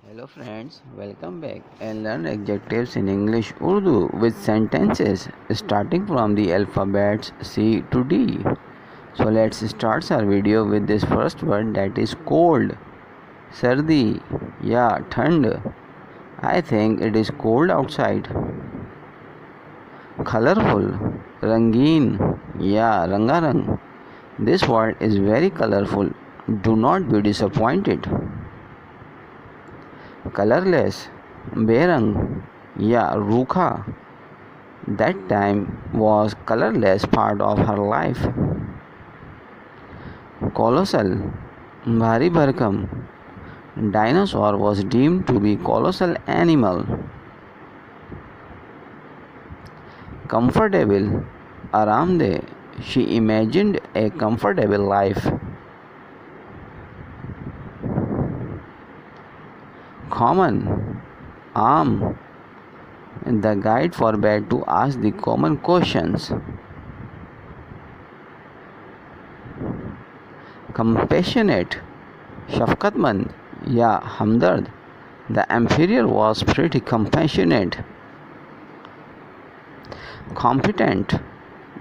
Hello friends, welcome back and learn adjectives in English Urdu with sentences starting from the alphabets C to D. So let's start our video with this first word, that is cold. Sardi, yeah, thand. I think it is cold outside. Colorful, rangeen, yeah, rangarang. This word is very colorful. Do not be disappointed. Colorless, berang, yeah, रूखा. That time was colorless part of her life. Colossal, भारी भरकम. Dinosaur was deemed to be colossal animal. Comfortable, आरामदेह. She imagined a comfortable life. Common, आम. The guide forbade to ask the common questions. Compassionate, शफकतमंद या हमदर्द. The emperor was pretty compassionate. Competent,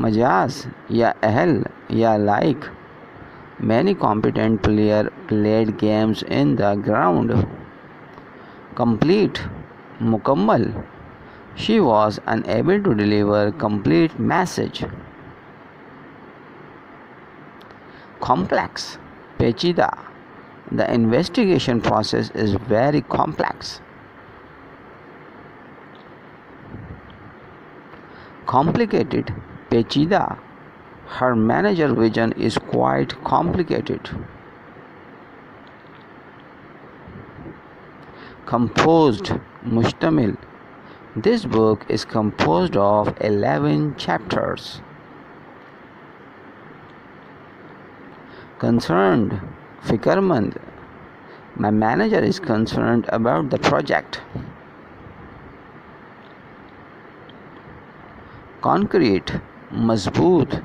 Majaz या अहल या like. Many competent players played games in the ground. Complete, मुकम्मल. She was unable to deliver complete message. Complex, पेचीदा. The investigation process is very complex. Complicated, पेचीदा. Her manager vision is quite complicated. Composed, मुश्तमिल. This book is composed of 11 chapters. Concerned, फिक्रमंद. My manager is concerned about the project. Concrete, मजबूत.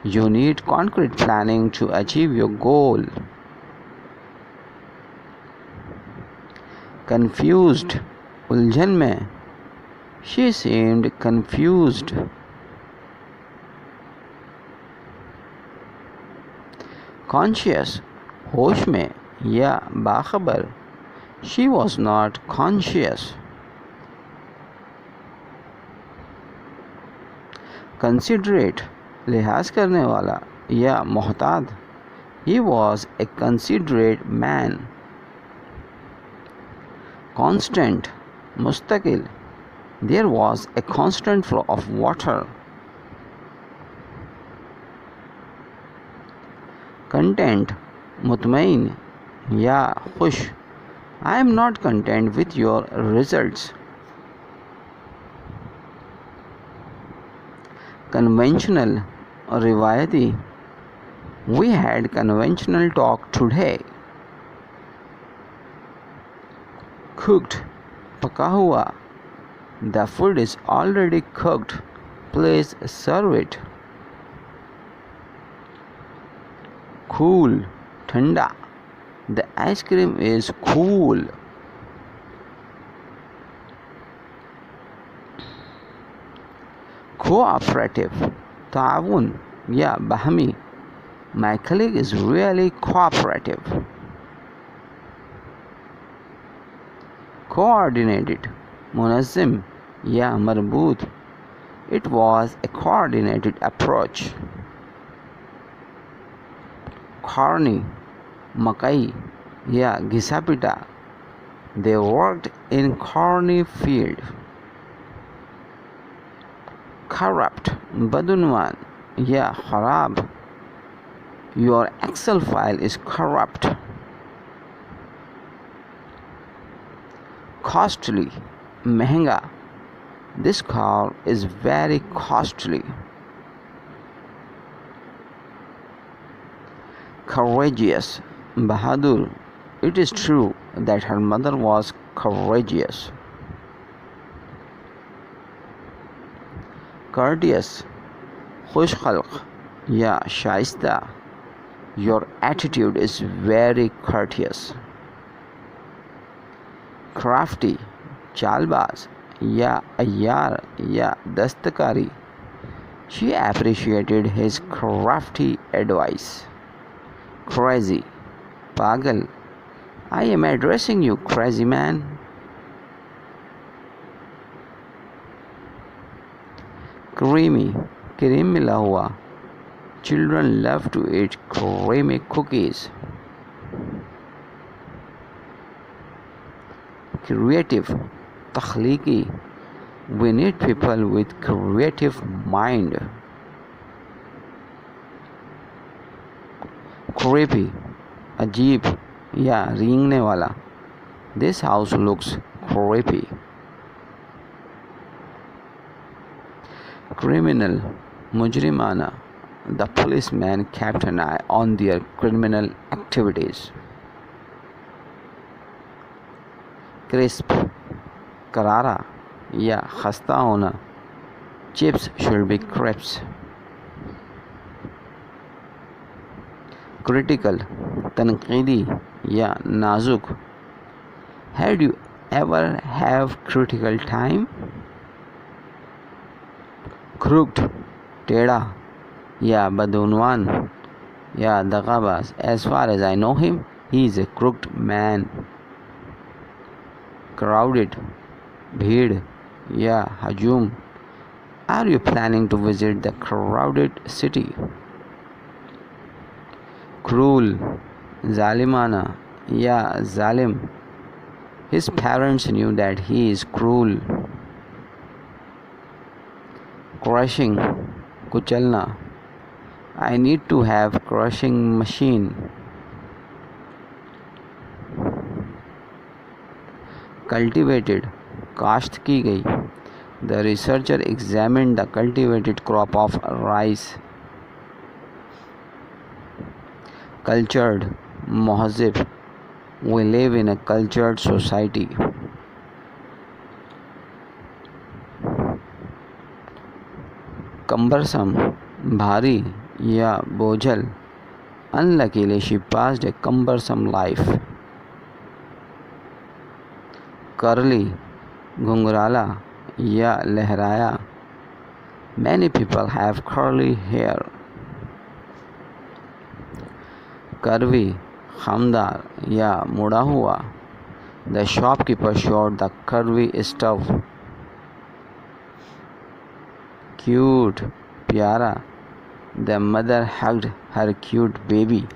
You need concrete planning to achieve your goal. Confused, उलझन में. She seemed confused. Conscious, होश में या बाखबर. She was not conscious. Considerate, लिहाज करने वाला या मोहताद. He was a considerate man. Constant, मुस्तकिल. There was a constant flow of water. Content, मुतमईन या खुश. I am not content with your results. Conventional, रिवायती. We had conventional talk today. Cooked, पका हुआ. The food is already cooked. Please serve it. Cool, ठंडा. The ice cream is cool. Cooperative, تعاون या बाहमी. My colleague is really cooperative. Coordinated, منظم या مربوط. It was a coordinated approach. Corny, मकई या घिसा पिटा. They worked in corny field. Corrupt, بدعنوان या खराब. Your Excel file is corrupt. Costly, महंगा. This car is very costly. Courageous, Bahadur. It is true that her mother was courageous. Courteous, खुशखल्क या Shaista. Your attitude is very courteous. crafty, Chaalbaaz या अय्यार या दस्तकारी. She appreciated his crafty advice. Crazy, पागल. I am addressing you, crazy man. Creamy, cream मिला हुआ. Children love to eat creamy cookies. Creative, तखलीकी. We need people with creative mind. Creepy, अजीब या रेंगने वाला. This house looks creepy. Criminal, मजरमाना. The policeman kept an eye on their criminal activities. Crisp, करारा या खस्ता होना. Chips should be crisp. Critical, तनकीदी या नाजुक. Had you ever have critical time? Crooked, टेढ़ा या बदعنوان या दगाबाज. As far as I know him, he is a crooked man. Crowded, भीड़ या हजूम. Are you planning to visit the crowded city? Cruel, जालिमाना या जालिम. His parents knew that he is cruel. Crushing, कुचलना. I need to have crushing machine. Cultivated, काश्त की गई. The researcher examined the cultivated crop of rice. Cultured, महज़िब. We live in a cultured society. Cumbersome, भारी या बोझल. Unluckily, she passed a cumbersome life. Curly, घुंघराला या लहराया. Many people have curly hair. Curvy, खामदार या मुड़ा हुआ. The shopkeeper showed the curvy stuff. Cute, प्यारा. The mother hugged her cute baby.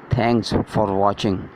Thanks for watching.